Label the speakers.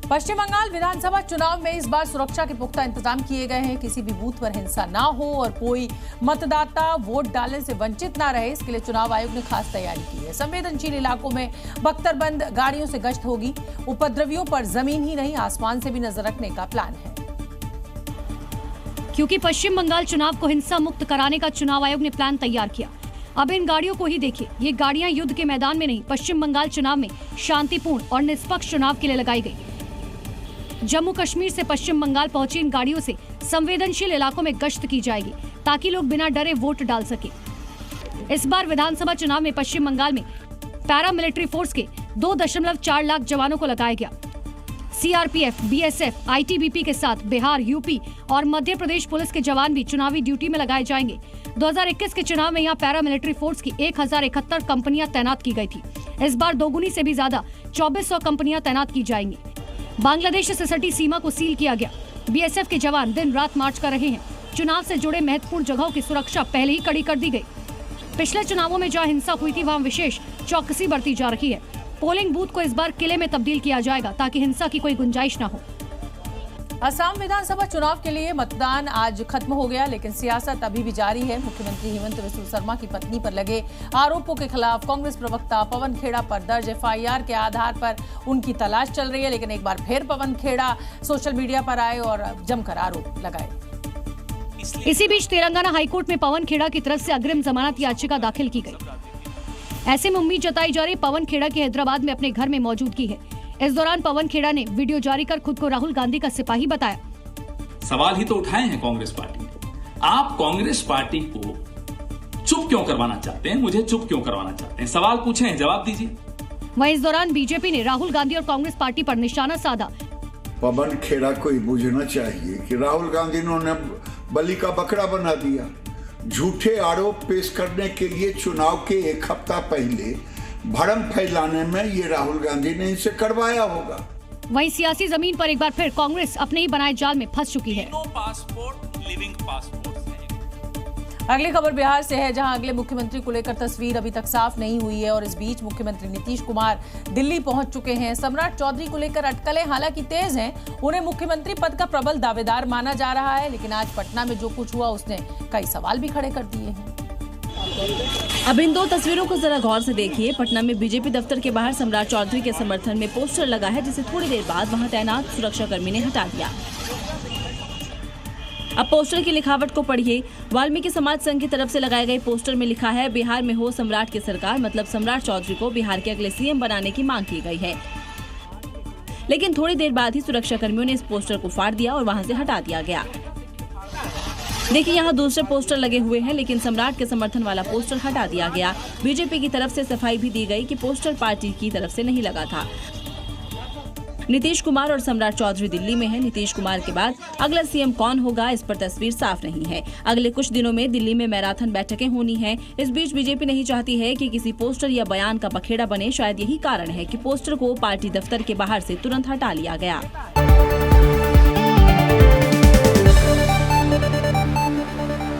Speaker 1: पश्चिम बंगाल विधानसभा चुनाव में इस बार सुरक्षा के पुख्ता इंतजाम किए गए हैं। किसी भी बूथ पर हिंसा ना हो और कोई मतदाता वोट डालने से वंचित ना रहे, इसके लिए चुनाव आयोग ने खास तैयारी की है। संवेदनशील इलाकों में बख्तरबंद गाड़ियों से गश्त होगी। उपद्रवियों पर जमीन ही नहीं, आसमान से भी नजर रखने का प्लान है।
Speaker 2: क्योंकि पश्चिम बंगाल चुनाव को हिंसा मुक्त कराने का चुनाव आयोग ने प्लान तैयार किया। अब इन गाड़ियों को ही देखिए, ये गाड़ियां युद्ध के मैदान में नहीं, पश्चिम बंगाल चुनाव में शांतिपूर्ण और निष्पक्ष चुनाव के लिए लगाई गई। जम्मू कश्मीर से पश्चिम बंगाल पहुंची इन गाड़ियों से संवेदनशील इलाकों में गश्त की जाएगी ताकि लोग बिना डरे वोट डाल सके। इस बार विधानसभा चुनाव में पश्चिम बंगाल में पैरामिलिट्री फोर्स के 2.4 लाख जवानों को लगाया गया। सीआरपीएफ, बीएसएफ, आईटीबीपी के साथ बिहार, यूपी और मध्य प्रदेश पुलिस के जवान भी चुनावी ड्यूटी में लगाए जाएंगे। 2021 के चुनाव में यहाँ पैरामिलिट्री फोर्स की 1071 कंपनियां तैनात की गई थी। इस बार दोगुनी से भी ज्यादा 2400 कंपनियां तैनात की जाएंगी। बांग्लादेश से सटी सीमा को सील किया गया। बीएसएफ के जवान दिन रात मार्च कर रहे हैं। चुनाव से जुड़े महत्वपूर्ण जगहों की सुरक्षा पहले ही कड़ी कर दी गई। पिछले चुनावों में जहां हिंसा हुई थी वहां विशेष चौकसी बरती जा रही है। पोलिंग बूथ को इस बार किले में तब्दील किया जाएगा ताकि हिंसा की कोई गुंजाइश न हो।
Speaker 1: असम विधानसभा चुनाव के लिए मतदान आज खत्म हो गया, लेकिन सियासत अभी भी जारी है। मुख्यमंत्री हेमंत बिस्वा शर्मा की पत्नी पर लगे आरोपों के खिलाफ कांग्रेस प्रवक्ता पवन खेड़ा पर दर्ज एफआईआर के आधार पर उनकी तलाश चल रही है। लेकिन एक बार फिर पवन खेड़ा सोशल मीडिया पर आए और जमकर आरोप लगाए।
Speaker 2: इसी बीच तेलंगाना हाईकोर्ट में पवन खेड़ा की तरफ से अग्रिम जमानत याचिका दाखिल की गई। ऐसे में उम्मीद जताई जा रही पवन खेड़ा की हैदराबाद में अपने घर में मौजूदगी है। इस दौरान पवन खेड़ा ने वीडियो जारी कर खुद को राहुल गांधी का सिपाही बताया।
Speaker 3: सवाल ही तो उठाए हैं कांग्रेस पार्टी ने। आप कांग्रेस पार्टी को चुप क्यों करवाना चाहते हैं? मुझे चुप क्यों करवाना चाहते हैं? सवाल पूछे हैं, जवाब दीजिए।
Speaker 2: वहीं इस दौरान बीजेपी ने राहुल गांधी और कांग्रेस पार्टी पर निशाना साधा।
Speaker 4: पवन खेड़ा को बुझना चाहिए कि राहुल गांधी ने उन्हें बलि का बकरा बना दिया। झूठे आरोप पेश करने के लिए चुनाव के एक हफ्ता पहले भ्रम फैलाने में ये राहुल गांधी ने इनसे करवाया होगा।
Speaker 2: वहीं सियासी जमीन पर एक बार फिर कांग्रेस अपने ही बनाए जाल में फंस चुकी है।
Speaker 3: Passport living passport.
Speaker 1: अगली खबर बिहार से है, जहां अगले मुख्यमंत्री को लेकर तस्वीर अभी तक साफ नहीं हुई है और इस बीच मुख्यमंत्री नीतीश कुमार दिल्ली पहुंच चुके हैं। सम्राट चौधरी को लेकर अटकलें हालांकि तेज हैं। उन्हें मुख्यमंत्री पद का प्रबल दावेदार माना जा रहा है, लेकिन आज पटना में जो कुछ हुआ उसने कई सवाल भी खड़े कर दिए हैं।
Speaker 5: अब इन दो तस्वीरों को जरा गौर से देखिए। पटना में बीजेपी दफ्तर के बाहर सम्राट चौधरी के समर्थन में पोस्टर लगा है, जिसे थोड़ी देर बाद वहां तैनात सुरक्षाकर्मी ने हटा दिया। अब पोस्टर की लिखावट को पढ़िए। वाल्मीकि समाज संघ की तरफ से लगाए गए पोस्टर में लिखा है, बिहार में हो सम्राट की सरकार, मतलब सम्राट चौधरी को बिहार के अगले सीएम बनाने की मांग की गई है। लेकिन थोड़ी देर बाद ही सुरक्षाकर्मियों ने इस पोस्टर को फाड़ दिया और वहां से हटा दिया गया। देखिए, यहाँ दूसरे पोस्टर लगे हुए हैं, लेकिन सम्राट के समर्थन वाला पोस्टर हटा दिया गया। बीजेपी की तरफ से सफाई भी दी गई कि पोस्टर पार्टी की तरफ से नहीं लगा था। नीतीश कुमार और सम्राट चौधरी दिल्ली में हैं। नीतीश कुमार के बाद अगला सीएम कौन होगा, इस पर तस्वीर साफ नहीं है। अगले कुछ दिनों में दिल्ली में मैराथन बैठकें होनी हैं। इस बीच बीजेपी नहीं चाहती है कि किसी पोस्टर या बयान का बखेड़ा बने। शायद यही कारण है कि पोस्टर को पार्टी दफ्तर के बाहर से तुरंत हटा लिया गया।